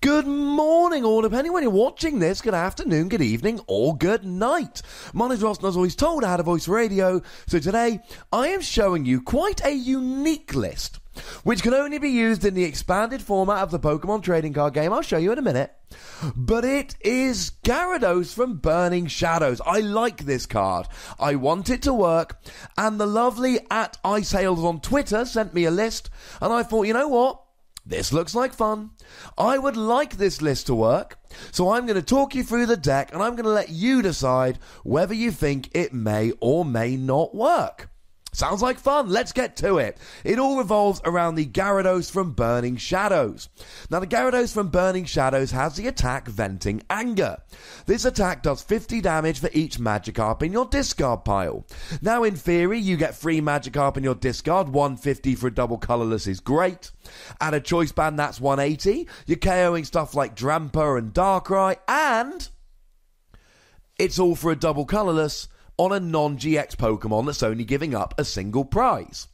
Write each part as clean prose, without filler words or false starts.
Good morning, or depending when you're watching this, good afternoon, good evening, or good night. My name's Ross, and as always told, I had a voice radio. So today, I am showing you quite a unique list, which can only be used in the expanded format of the Pokemon trading card game. I'll show you in a minute. But it is Gyarados from Burning Shadows. I like this card. I want it to work. And the lovely @IceHails on Twitter sent me a list. And I thought, you know what? This looks like fun. I would like this list to work. So I'm going to talk you through the deck. And I'm going to let you decide whether you think it may or may not work. Sounds like fun. Let's get to it. It all revolves around the Gyarados from Burning Shadows. Now, the Gyarados from Burning Shadows has the attack Venting Anger. This attack does 50 damage for each Magikarp in your discard pile. Now, in theory, you get 3 Magikarp in your discard. 150 for a double colourless is great. Add a choice band, that's 180. You're KOing stuff like Drampa and Darkrai, and it's all for a double colourless on a non-GX Pokemon that's only giving up a single prize.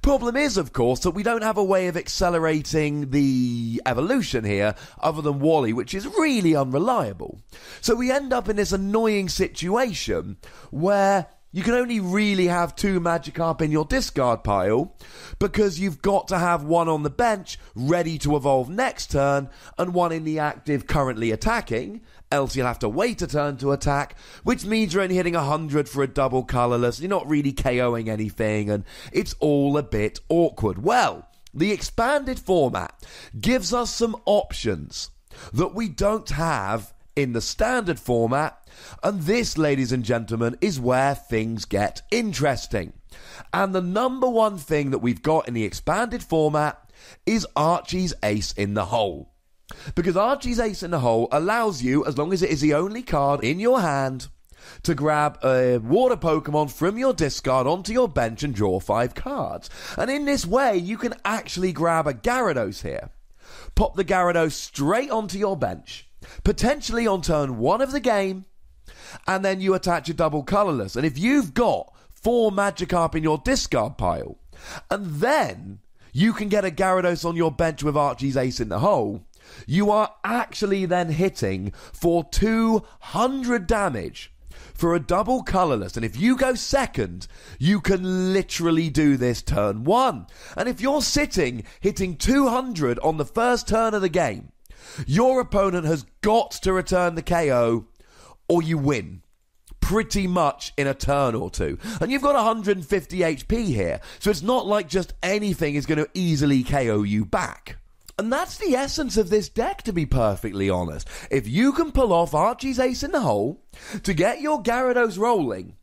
Problem is, of course, that we don't have a way of accelerating the evolution here other than Wally, which is really unreliable. So we end up in this annoying situation where you can only really have 2 Magikarp in your discard pile because you've got to have one on the bench ready to evolve next turn and one in the active currently attacking, else you'll have to wait a turn to attack, which means you're only hitting 100 for a double colourless, you're not really KOing anything, and it's all a bit awkward. Well, the expanded format gives us some options that we don't have in the standard format, and this, ladies and gentlemen, is where things get interesting. And the number one thing that we've got in the expanded format is Archie's Ace in the Hole. Because Archie's Ace in the Hole allows you, as long as it is the only card in your hand, to grab a water Pokemon from your discard onto your bench and draw 5 cards. And in this way, you can actually grab a Gyarados here, pop the Gyarados straight onto your bench, potentially on turn 1 of the game, and then you attach a double colourless. And if you've got 4 Magikarp in your discard pile, and then you can get a Gyarados on your bench with Archie's Ace in the Hole, you are actually then hitting for 200 damage for a double colourless. And if you go second, you can literally do this turn 1. And if you're sitting hitting 200 on the first turn of the game, your opponent has got to return the KO or you win pretty much in a turn or two. And you've got 150 HP here, so it's not like just anything is going to easily KO you back. And that's the essence of this deck, to be perfectly honest. If you can pull off Archie's Ace in the Hole to get your Gyarados rolling,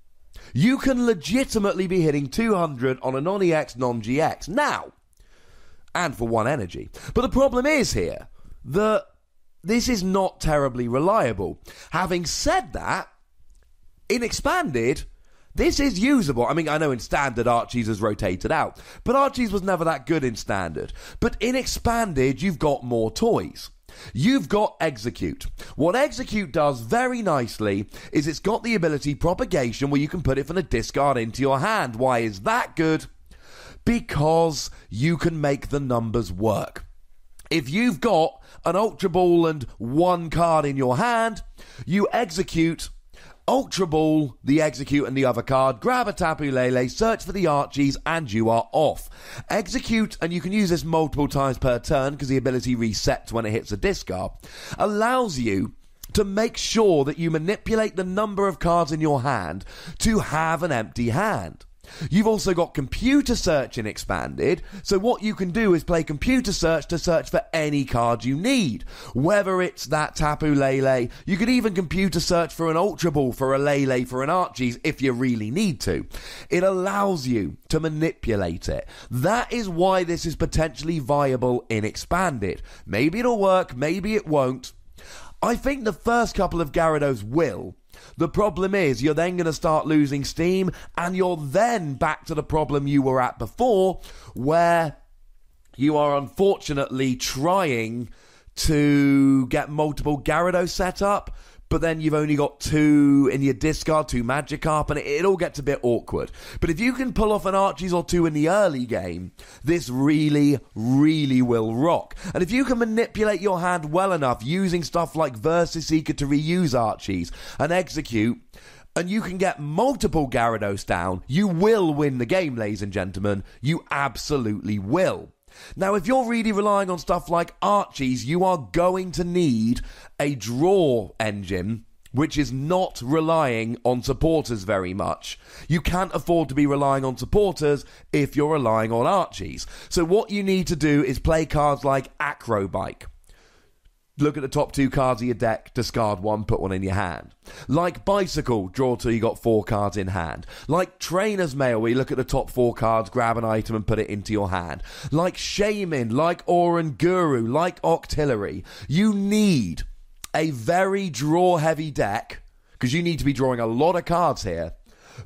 you can legitimately be hitting 200 on a non-EX, non-GX. Now, and for 1 energy. But the problem is here that this is not terribly reliable. Having said that, in Expanded, this is usable. I mean, I know in Standard Archie's has rotated out, but Archie's was never that good in Standard. But in Expanded, you've got more toys. You've got Execute. What Execute does very nicely is it's got the ability Propagation where you can put it from the discard into your hand. Why is that good? Because you can make the numbers work. If you've got an Ultra Ball and 1 card in your hand, you execute Ultra Ball, the Execute and the other card, grab a Tapu Lele, search for the Archies, and you are off. Execute, and you can use this multiple times per turn because the ability resets when it hits a discard, allows you to make sure that you manipulate the number of cards in your hand to have an empty hand. You've also got Computer Search in Expanded, so what you can do is play Computer Search to search for any card you need. Whether it's that Tapu Lele, you could even Computer Search for an Ultra Ball, for a Lele, for an Archie's if you really need to. It allows you to manipulate it. That is why this is potentially viable in Expanded. Maybe it'll work, maybe it won't. I think the first couple of Gyarados will. The problem is you're then going to start losing steam, and you're then back to the problem you were at before, where you are unfortunately trying to get multiple Gyarados set up but then you've only got 2 in your discard, 2 Magikarp, and it all gets a bit awkward. But if you can pull off an Archie's or 2 in the early game, this really, really will rock. And if you can manipulate your hand well enough using stuff like Versus Seeker to reuse Archie's and Execute, and you can get multiple Gyarados down, you will win the game, ladies and gentlemen. You absolutely will. Now, if you're really relying on stuff like Archie's, you are going to need a draw engine, which is not relying on supporters very much. You can't afford to be relying on supporters if you're relying on Archie's. So what you need to do is play cards like Acrobike. Look at the top 2 cards of your deck, discard 1, put 1 in your hand. Like Bicycle, draw till you got 4 cards in hand. Like Trainer's Mail, where you look at the top 4 cards, grab an item and put it into your hand. Like Shaman, like Oranguru, like Octillery. You need a very draw-heavy deck, because you need to be drawing a lot of cards here,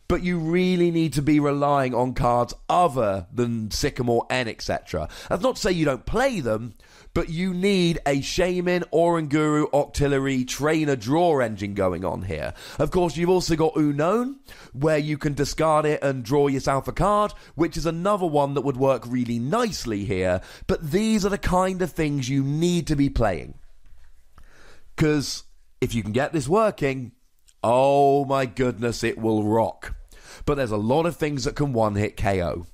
but you really need to be relying on cards other than Sycamore N, etc. That's not to say you don't play them, but you need a Shaman, Oranguru, Octillery, Trainer draw engine going on here. Of course, you've also got Unknown, where you can discard it and draw yourself a card, which is another one that would work really nicely here. But these are the kind of things you need to be playing. Because if you can get this working, oh my goodness, it will rock. But there's a lot of things that can one-hit KO.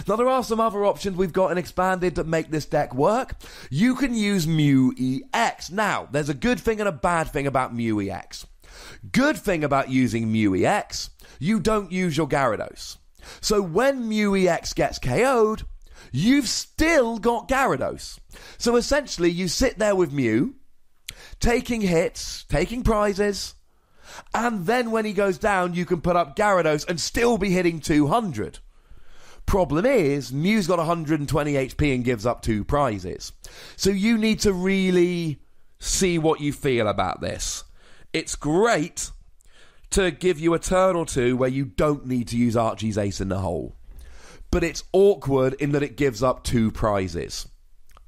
Now, there are some other options we've got in Expanded that make this deck work. You can use Mew-EX. Now, there's a good thing and a bad thing about Mew-EX. Good thing about using Mew-EX, you don't use your Gyarados. So when Mew-EX gets KO'd, you've still got Gyarados. So essentially, you sit there with Mew, taking hits, taking prizes, and then when he goes down, you can put up Gyarados and still be hitting 200. Problem is, Mew's got 120 HP and gives up 2 prizes. So you need to really see what you feel about this. It's great to give you a turn or 2 where you don't need to use Archie's Ace in the Hole. But it's awkward in that it gives up 2 prizes.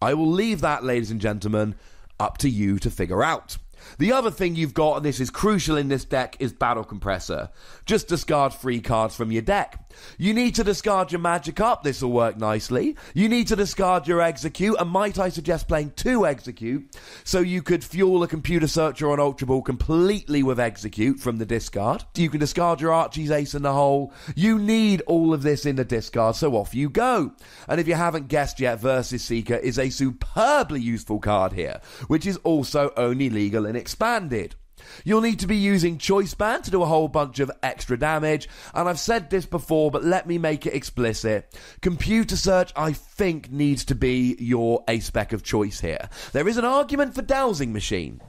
I will leave that, ladies and gentlemen, up to you to figure out. The other thing you've got, and this is crucial in this deck, is Battle Compressor. Just discard 3 cards from your deck. You need to discard your Magikarp, this will work nicely. You need to discard your Execute, and might I suggest playing 2 Execute, so you could fuel a Computer Searcher on Ultra Ball completely with Execute from the discard. You can discard your Archie's Ace in the Hole. You need all of this in the discard, so off you go. And if you haven't guessed yet, Versus Seeker is a superbly useful card here, which is also only legal in Expanded. You'll need to be using Choice Band to do a whole bunch of extra damage, and I've said this before, but let me make it explicit. Computer Search, I think, needs to be your A-spec of choice here. There is an argument for Dowsing Machine.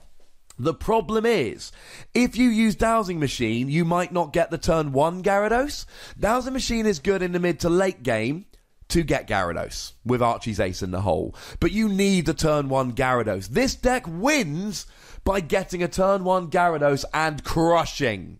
The problem is, if you use Dowsing Machine, you might not get the turn 1 Gyarados. Dowsing Machine is good in the mid to late game to get Gyarados with Archie's Ace in the Hole, but you need the turn 1 Gyarados. This deck wins by getting a turn 1 Gyarados and crushing.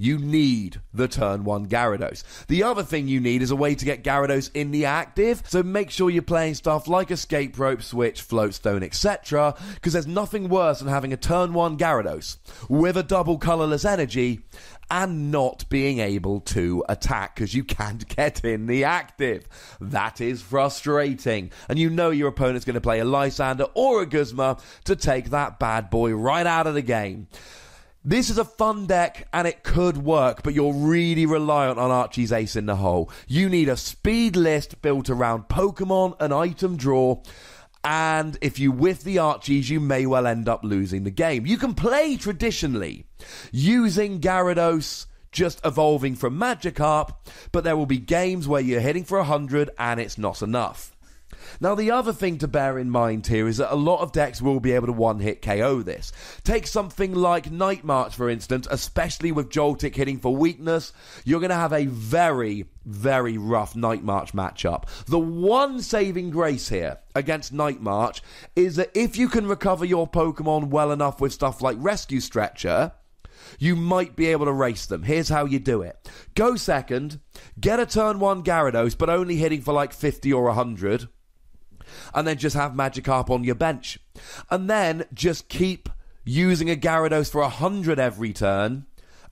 You need the turn 1 Gyarados. The other thing you need is a way to get Gyarados in the active, so make sure you're playing stuff like Escape Rope, Switch, Floatstone, etc., because there's nothing worse than having a turn 1 Gyarados with a double colourless energy and not being able to attack because you can't get in the active. That is frustrating. And you know your opponent's going to play a Lysander or a Guzma to take that bad boy right out of the game. This is a fun deck, and it could work, but you're really reliant on Archie's Ace in the Hole. You need a speed list built around Pokemon and item draw, and if you whiff the Archies, you may well end up losing the game. You can play traditionally, using Gyarados, just evolving from Magikarp, but there will be games where you're hitting for 100 and it's not enough. Now, the other thing to bear in mind here is that a lot of decks will be able to one-hit KO this. Take something like Night March, for instance, especially with Joltik hitting for weakness. You're going to have a very, very rough Night March matchup. The one saving grace here against Night March is that if you can recover your Pokemon well enough with stuff like Rescue Stretcher, you might be able to race them. Here's how you do it. Go second, get a turn 1 Gyarados, but only hitting for like 50 or 100, and then just have Magikarp on your bench. And then just keep using a Gyarados for 100 every turn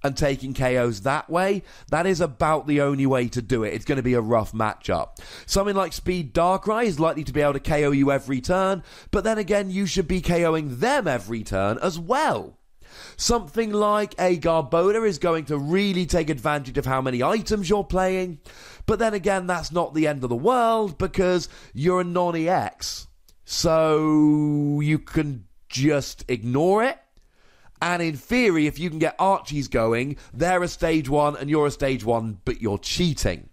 and taking KOs that way, that is about the only way to do it. It's going to be a rough matchup. Something like Speed Darkrai is likely to be able to KO you every turn, but then again, you should be KOing them every turn as well. Something like a Garbodor is going to really take advantage of how many items you're playing, but then again, that's not the end of the world because you're a non-EX, so you can just ignore it. And in theory, if you can get Archies going, they're a stage 1 and you're a stage 1, but you're cheating.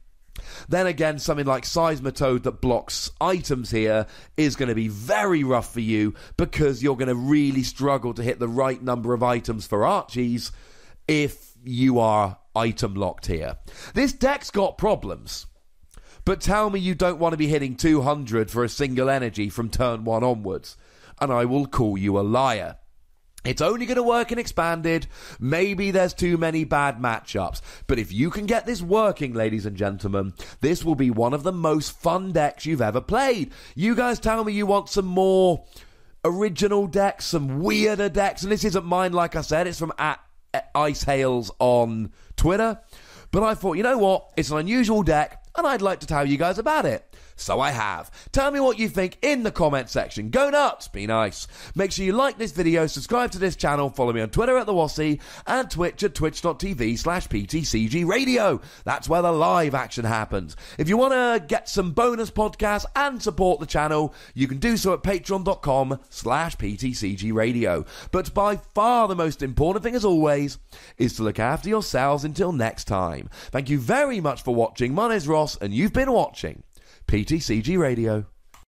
Then again, something like Seismitoad that blocks items here is going to be very rough for you because you're going to really struggle to hit the right number of items for Archies if you are item locked here. This deck's got problems, but tell me you don't want to be hitting 200 for a single energy from turn 1 onwards, and I will call you a liar. It's only going to work in Expanded. Maybe there's too many bad matchups. But if you can get this working, ladies and gentlemen, this will be one of the most fun decks you've ever played. You guys tell me you want some more original decks, some weirder decks. And this isn't mine, like I said. It's from @IceHales on Twitter. But I thought, you know what? It's an unusual deck, and I'd like to tell you guys about it. So I have. Tell me what you think in the comment section. Go nuts, be nice. Make sure you like this video, subscribe to this channel, follow me on Twitter @TheWassy, and Twitch at twitch.tv/PTCGRadio. That's where the live action happens. If you want to get some bonus podcasts and support the channel, you can do so at patreon.com/PTCGRadio. But by far the most important thing, as always, is to look after yourselves until next time. Thank you very much for watching. My name's Ross, and you've been watching PTCG Radio.